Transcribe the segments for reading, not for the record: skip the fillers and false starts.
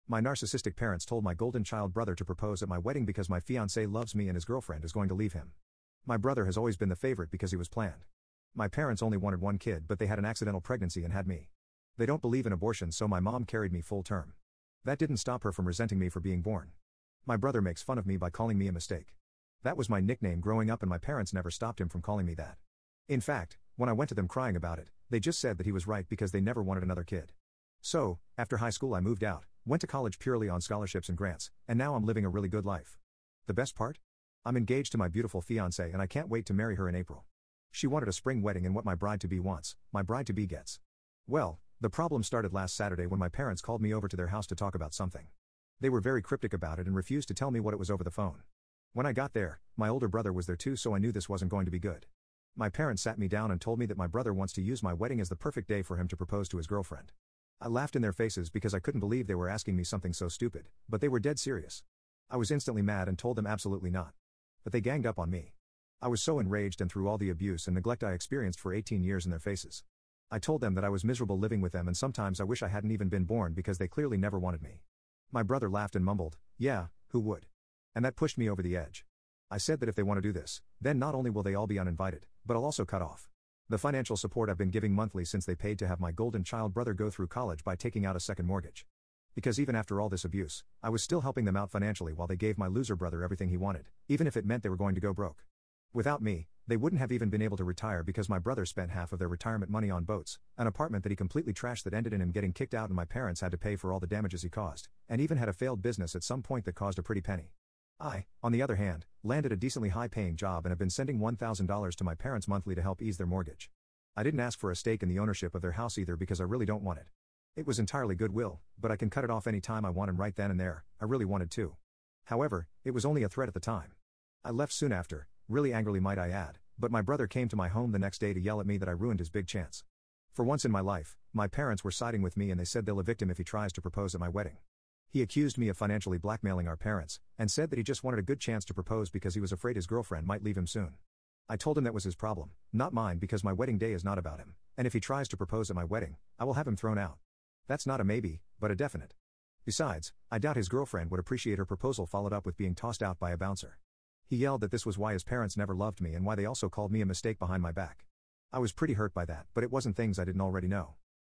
My narcissistic parents told my golden child brother to propose at my wedding because my fiancé loves me and his girlfriend is going to leave him. My brother has always been the favorite because he was planned. My parents only wanted one kid, but they had an accidental pregnancy and had me. They don't believe in abortion, so my mom carried me full term. That didn't stop her from resenting me for being born. My brother makes fun of me by calling me a mistake. That was my nickname growing up and my parents never stopped him from calling me that. In fact, when I went to them crying about it, they just said that he was right because they never wanted another kid. So, after high school I moved out, went to college purely on scholarships and grants, and now I'm living a really good life. The best part? I'm engaged to my beautiful fiancée and I can't wait to marry her in April. She wanted a spring wedding and what my bride-to-be wants, my bride-to-be gets. Well, the problem started last Saturday when my parents called me over to their house to talk about something. They were very cryptic about it and refused to tell me what it was over the phone. When I got there, my older brother was there too, so I knew this wasn't going to be good. My parents sat me down and told me that my brother wants to use my wedding as the perfect day for him to propose to his girlfriend. I laughed in their faces because I couldn't believe they were asking me something so stupid, but they were dead serious. I was instantly mad and told them absolutely not. But they ganged up on me. I was so enraged and threw all the abuse and neglect I experienced for 18 years in their faces. I told them that I was miserable living with them and sometimes I wish I hadn't even been born because they clearly never wanted me. My brother laughed and mumbled, "Yeah, who would?" And that pushed me over the edge. I said that if they want to do this, then not only will they all be uninvited, but I'll also cut off the financial support I've been giving monthly since they paid to have my golden child brother go through college by taking out a second mortgage. Because even after all this abuse, I was still helping them out financially while they gave my loser brother everything he wanted, even if it meant they were going to go broke. Without me, they wouldn't have even been able to retire because my brother spent half of their retirement money on boats, an apartment that he completely trashed that ended in him getting kicked out, and my parents had to pay for all the damages he caused, and even had a failed business at some point that caused a pretty penny. I, on the other hand, landed a decently high-paying job and have been sending $1,000 to my parents monthly to help ease their mortgage. I didn't ask for a stake in the ownership of their house either because I really don't want it. It was entirely goodwill, but I can cut it off any time I want and right then and there. I really wanted to. However, it was only a threat at the time. I left soon after, really angrily might I add, but my brother came to my home the next day to yell at me that I ruined his big chance. For once in my life, my parents were siding with me and they said they'll evict him if he tries to propose at my wedding. He accused me of financially blackmailing our parents, and said that he just wanted a good chance to propose because he was afraid his girlfriend might leave him soon. I told him that was his problem, not mine, because my wedding day is not about him, and if he tries to propose at my wedding, I will have him thrown out. That's not a maybe, but a definite. Besides, I doubt his girlfriend would appreciate her proposal followed up with being tossed out by a bouncer. He yelled that this was why his parents never loved me and why they also called me a mistake behind my back. I was pretty hurt by that, but it wasn't things I didn't already know.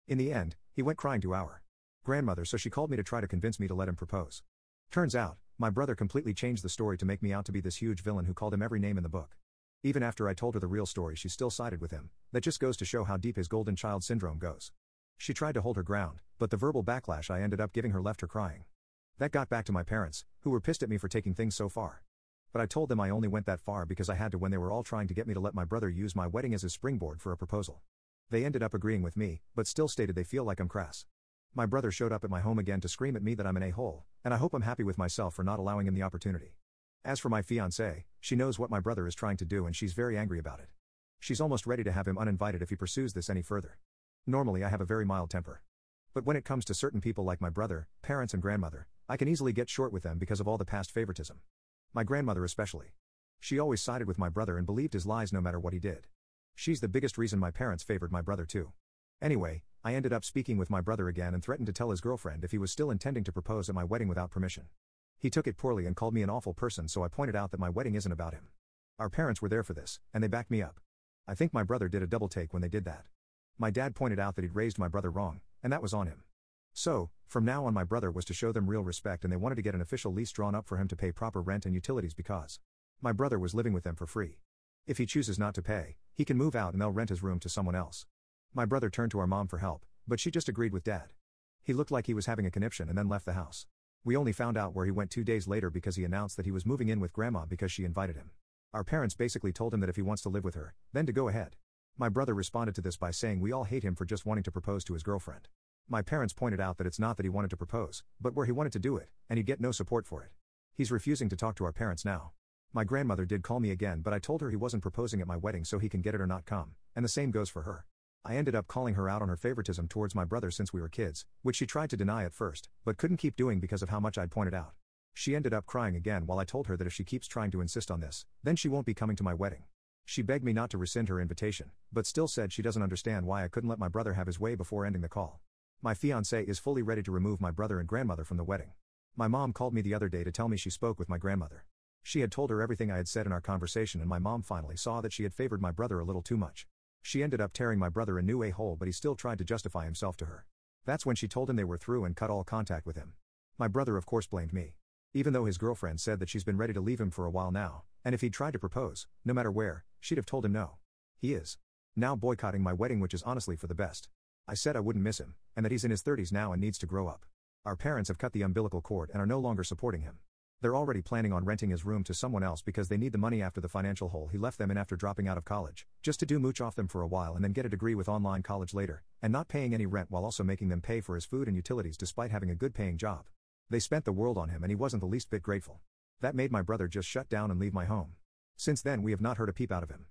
In the end, he went crying to our grandmother, so she called me to try to convince me to let him propose. Turns out, my brother completely changed the story to make me out to be this huge villain who called him every name in the book. Even after I told her the real story, she still sided with him. That just goes to show how deep his golden child syndrome goes. She tried to hold her ground, but the verbal backlash I ended up giving her left her crying. That got back to my parents, who were pissed at me for taking things so far. But I told them I only went that far because I had to when they were all trying to get me to let my brother use my wedding as his springboard for a proposal. They ended up agreeing with me, but still stated they feel like I'm crass. My brother showed up at my home again to scream at me that I'm an a-hole, and I hope I'm happy with myself for not allowing him the opportunity. As for my fiancée, she knows what my brother is trying to do and she's very angry about it. She's almost ready to have him uninvited if he pursues this any further. Normally I have a very mild temper. But when it comes to certain people like my brother, parents and grandmother, I can easily get short with them because of all the past favoritism. My grandmother especially. She always sided with my brother and believed his lies no matter what he did. She's the biggest reason my parents favored my brother too. Anyway, I ended up speaking with my brother again and threatened to tell his girlfriend if he was still intending to propose at my wedding without permission. He took it poorly and called me an awful person, so I pointed out that my wedding isn't about him. Our parents were there for this, and they backed me up. I think my brother did a double take when they did that. My dad pointed out that he'd raised my brother wrong, and that was on him. So, from now on my brother was to show them real respect, and they wanted to get an official lease drawn up for him to pay proper rent and utilities because my brother was living with them for free. If he chooses not to pay, he can move out and they'll rent his room to someone else. My brother turned to our mom for help, but she just agreed with dad. He looked like he was having a conniption and then left the house. We only found out where he went 2 days later because he announced that he was moving in with grandma because she invited him. Our parents basically told him that if he wants to live with her, then to go ahead. My brother responded to this by saying we all hate him for just wanting to propose to his girlfriend. My parents pointed out that it's not that he wanted to propose, but where he wanted to do it, and he'd get no support for it. He's refusing to talk to our parents now. My grandmother did call me again, but I told her he wasn't proposing at my wedding so he can get it or not come, and the same goes for her. I ended up calling her out on her favoritism towards my brother since we were kids, which she tried to deny at first, but couldn't keep doing because of how much I'd pointed out. She ended up crying again while I told her that if she keeps trying to insist on this, then she won't be coming to my wedding. She begged me not to rescind her invitation, but still said she doesn't understand why I couldn't let my brother have his way before ending the call. My fiancé is fully ready to remove my brother and grandmother from the wedding. My mom called me the other day to tell me she spoke with my grandmother. She had told her everything I had said in our conversation, and my mom finally saw that she had favored my brother a little too much. She ended up tearing my brother a new a-hole, but he still tried to justify himself to her. That's when she told him they were through and cut all contact with him. My brother of course blamed me. Even though his girlfriend said that she's been ready to leave him for a while now, and if he'd tried to propose, no matter where, she'd have told him no. He is now boycotting my wedding, which is honestly for the best. I said I wouldn't miss him, and that he's in his 30s now and needs to grow up. Our parents have cut the umbilical cord and are no longer supporting him. They're already planning on renting his room to someone else because they need the money after the financial hole he left them in after dropping out of college, just to do mooch off them for a while and then get a degree with online college later, and not paying any rent while also making them pay for his food and utilities despite having a good paying job. They spent the world on him and he wasn't the least bit grateful. That made my brother just shut down and leave my home. Since then we have not heard a peep out of him.